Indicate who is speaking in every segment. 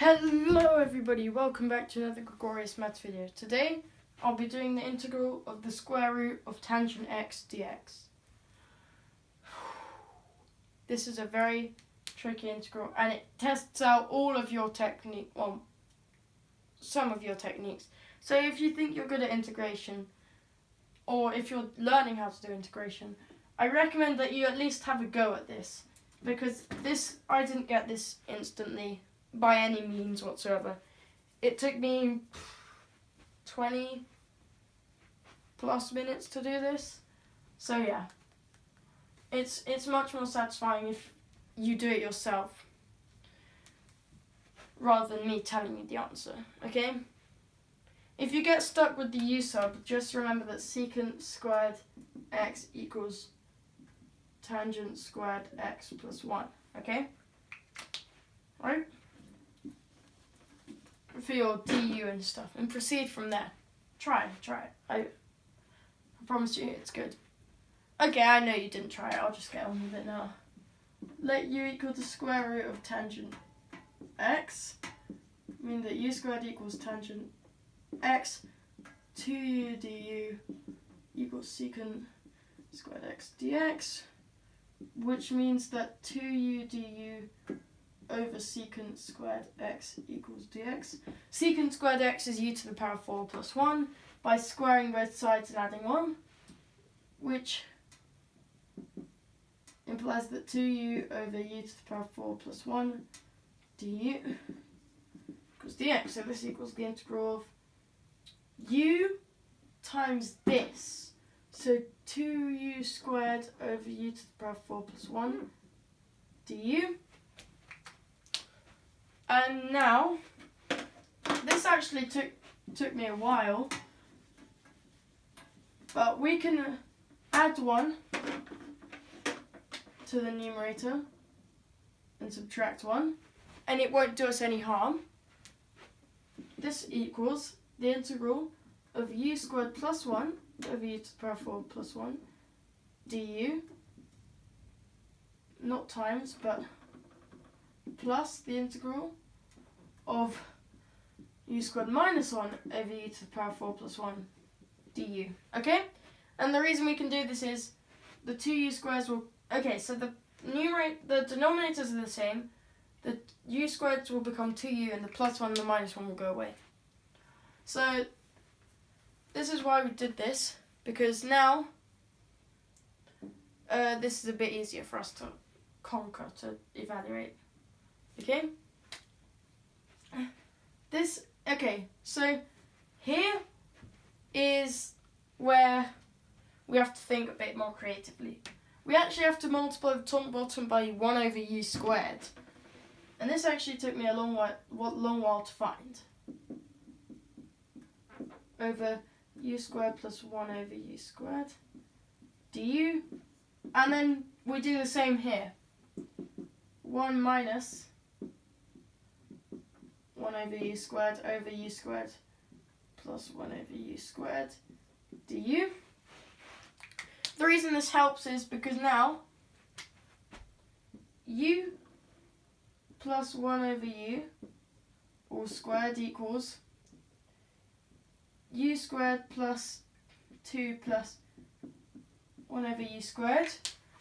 Speaker 1: Hello everybody, welcome back to another Gregorius Maths video. Today I'll be doing the integral of the square root of tangent x dx. This is a very tricky integral and it tests out all of your technique, well, some of your techniques. So if you think you're good at integration, or if you're learning how to do integration, I recommend that you at least have a go at this, because I didn't get this instantly by any means whatsoever. It took me 20 plus minutes to do this. So yeah, it's much more satisfying if you do it yourself rather than me telling you the answer, okay? If you get stuck with the u sub, just remember that secant squared x equals tangent squared x plus 1, okay? Right? For your du and stuff, and proceed from there. Try it. I promise you it's good. Okay, I know you didn't try it, I'll just get on with it now. Let u equal the square root of tangent x, mean that u squared equals tangent x, 2u du equals secant squared x dx, which means that 2u du over secant squared x equals dx. Secant squared x is u to the power 4 plus 1 by squaring both sides and adding 1, which implies that 2u over u to the power 4 plus 1 du equals dx. So this equals the integral of u times this. So 2u squared over u to the power 4 plus 1 du. And now, this actually took me a while, but we can add 1 to the numerator and subtract 1, and it won't do us any harm. This equals the integral of u squared plus 1 over u to the power 4 plus 1 du, not times, but plus the integral of u squared minus 1 over u to the power 4 plus 1 du. Okay? And the reason we can do this is the 2u squares will... Okay, so the denominators are the same. The u squareds will become 2u and the plus 1 and the minus 1 will go away. So this is why we did this, because now this is a bit easier for us to conquer, to evaluate. Okay? Okay, so here is where we have to think a bit more creatively. We actually have to multiply the top and bottom by 1 over u squared. And this actually took me a long while to find. Over u squared plus 1 over u squared du. And then we do the same here. 1 minus 1 over u squared plus 1 over u squared du. The reason this helps is because now u plus 1 over u all squared equals u squared plus 2 plus 1 over u squared,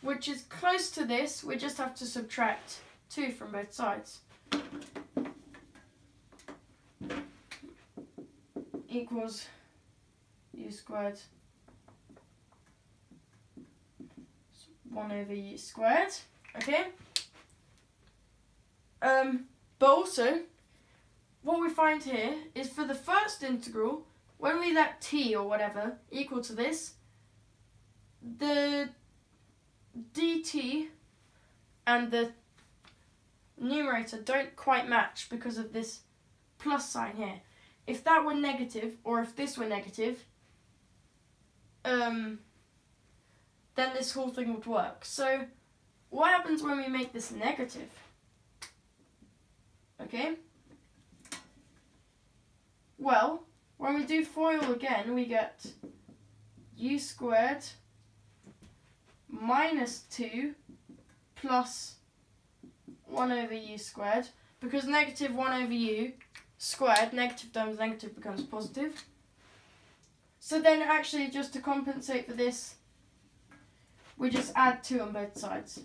Speaker 1: which is close to this. We just have to subtract 2 from both sides. Equals u squared 1 over u squared, okay? But also, what we find here is for the first integral, when we let t or whatever equal to this, the dt and the numerator don't quite match because of this plus sign here. If that were negative, or if this were negative, then this whole thing would work. So, what happens when we make this negative? Okay? Well, when we do FOIL again, we get u squared minus 2 plus 1 over u squared because negative 1 over u squared, negative times negative becomes positive. So then actually just to compensate for this, we just add 2 on both sides.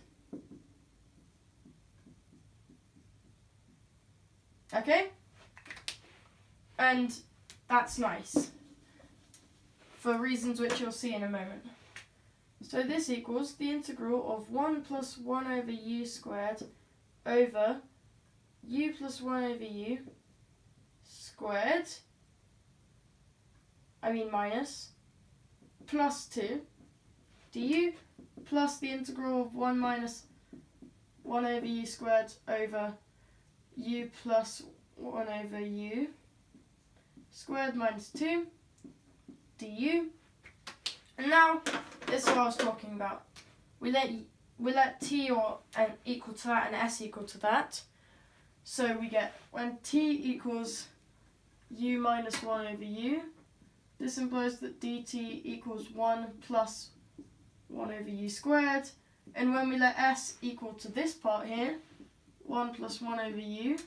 Speaker 1: Okay? And that's nice, for reasons which you'll see in a moment. So this equals the integral of 1 plus 1 over u squared over u plus 1 over u squared, minus, plus 2 du plus the integral of 1 minus 1 over u squared over u plus 1 over u squared minus 2 du. And now, this is what I was talking about. We let t equal to that and s equal to that. So we get when t equals u minus 1 over u, this implies that dt equals 1 plus 1 over u squared. And when we let s equal to this part here, 1 plus 1 over u,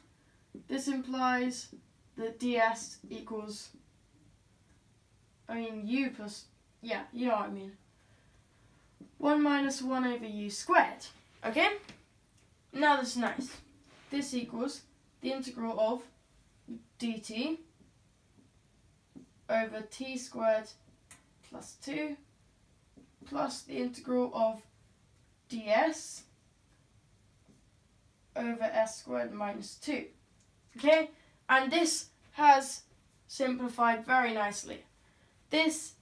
Speaker 1: this implies that ds equals, u plus, yeah, you know what I mean. 1 minus 1 over u squared. Okay? Now this is nice. This equals the integral of dt over t squared plus 2 plus the integral of ds over s squared minus 2. Okay? And this has simplified very nicely. This,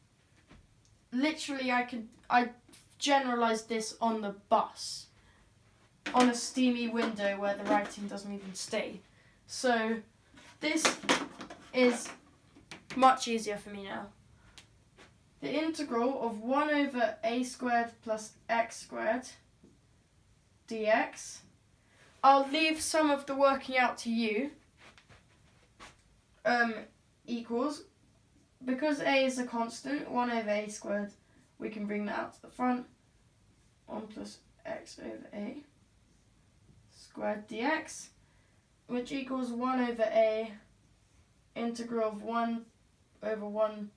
Speaker 1: literally I generalized this on the bus, on a steamy window where the writing doesn't even stay. So this is much easier for me now. The integral of 1 over a squared plus x squared dx. I'll leave some of the working out to you. Equals, because a is a constant, 1 over a squared, we can bring that out to the front. 1 plus x over a squared dx, which equals 1 over a integral of 1 over 1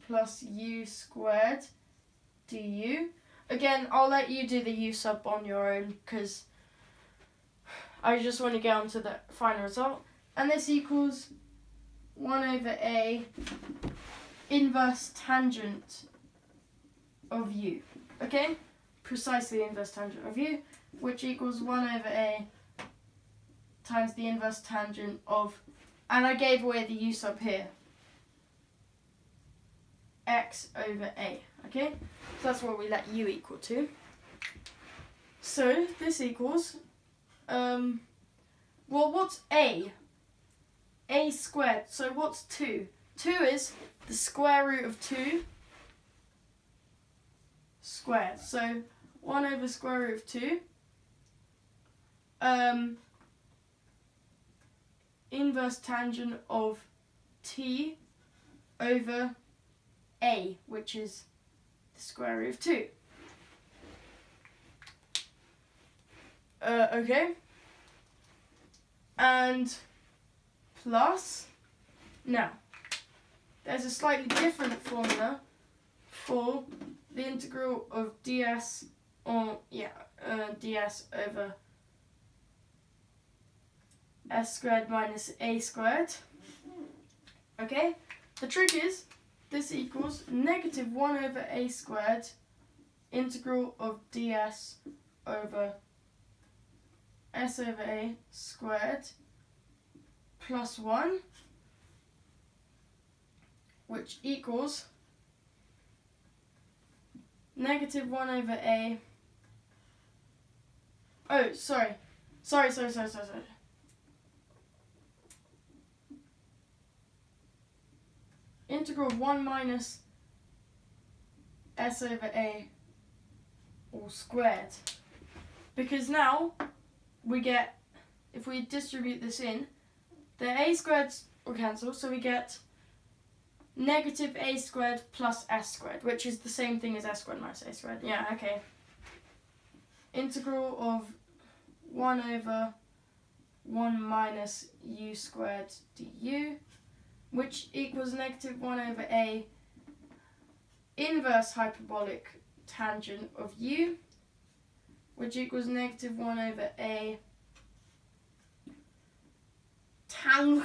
Speaker 1: plus u squared du. Again, I'll let you do the u sub on your own because I just want to get on to the final result. And this equals 1 over a inverse tangent of u. Okay? Precisely inverse tangent of u, which equals 1 over a times the inverse tangent of, and I gave away the u sub here, x over a. Okay? So that's what we let u equal to. So this equals, well, what's a? A squared. So what's 2? 2 is the square root of 2 squared. So 1 over square root of 2. Inverse tangent of t over a, which is the square root of 2. Okay. And plus, now, there's a slightly different formula for the integral of ds, ds over s squared minus a squared. Okay, the trick is, this equals negative 1 over a squared integral of ds over s over a squared plus 1, which equals negative 1 over a, sorry. Integral of 1 minus s over a all squared. Because now we get, if we distribute this in, the a squareds will cancel, so we get negative a squared plus s squared, which is the same thing as s squared minus a squared. Yeah, okay. integral of 1 over 1 minus u squared du, which equals negative 1 over a inverse hyperbolic tangent of u, which equals negative 1 over a tanx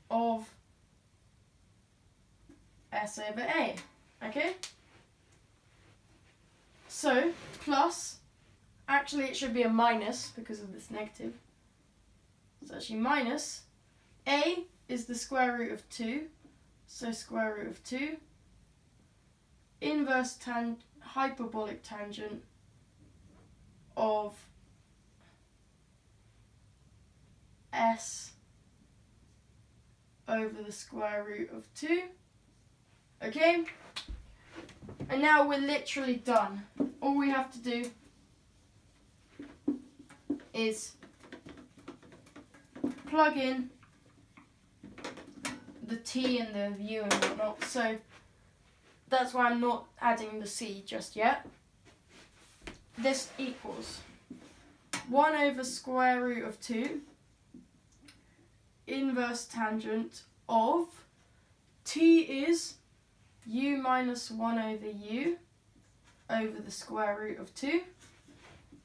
Speaker 1: of s over a. Okay? So, plus, actually it should be a minus because of this negative. So actually minus, a is the square root of 2, so square root of 2, inverse hyperbolic tangent of s over the square root of 2. Okay? And now we're literally done. All we have to do is plug in the t and the u and whatnot. So that's why I'm not adding the c just yet. This equals 1 over square root of 2 inverse tangent of t is u minus 1 over u over the square root of 2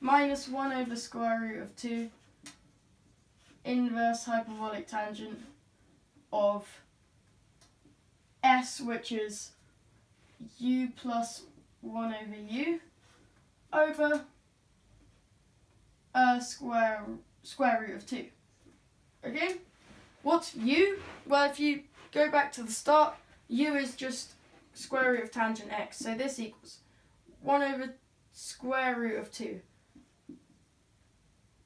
Speaker 1: minus 1 over square root of 2 inverse hyperbolic tangent of s, which is u plus 1 over u over square root of 2. Okay? What's u? Well, if you go back to the start, u is just square root of tangent x. So this equals 1 over square root of 2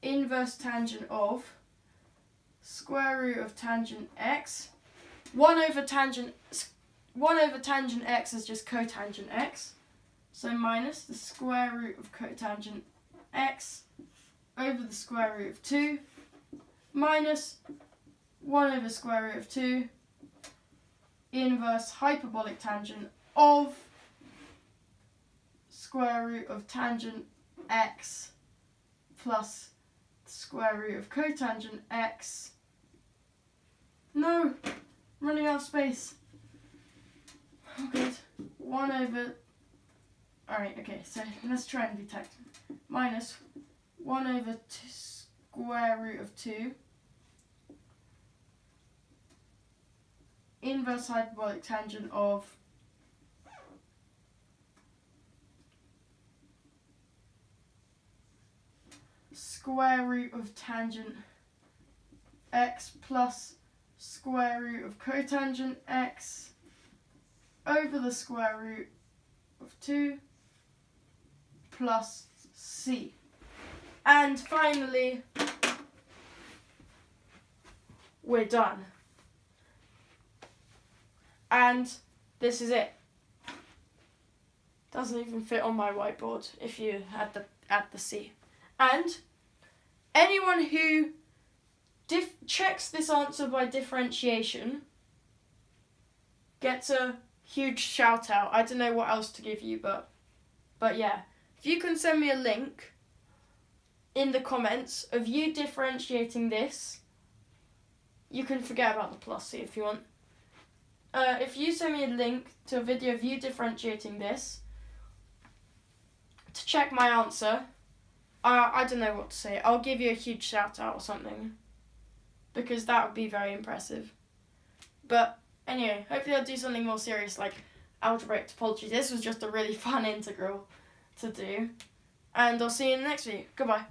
Speaker 1: inverse tangent of square root of tangent x. 1 over tangent x is just cotangent x. So minus the square root of cotangent x over the square root of 2 minus 1 over square root of 2 inverse hyperbolic tangent of square root of tangent x plus square root of cotangent x. No! I'm running out of space. Oh good. 1 over... Alright, okay, so let's try and be tactful. Minus 1 over square root of 2 inverse hyperbolic tangent of square root of tangent x plus square root of cotangent x over the square root of 2 plus c. And finally, we're done. And this is it. Doesn't even fit on my whiteboard if you add the c. And anyone who checks this answer by differentiation gets a huge shout out. I don't know what else to give you, but yeah. If you can send me a link in the comments of you differentiating this, you can forget about the plus c if you want. If you send me a link to a video of you differentiating this to check my answer, I don't know what to say. I'll give you a huge shout out or something, because that would be very impressive. But anyway, hopefully I'll do something more serious like algebraic topology. This was just a really fun integral to do. And I'll see you in the next video. Goodbye.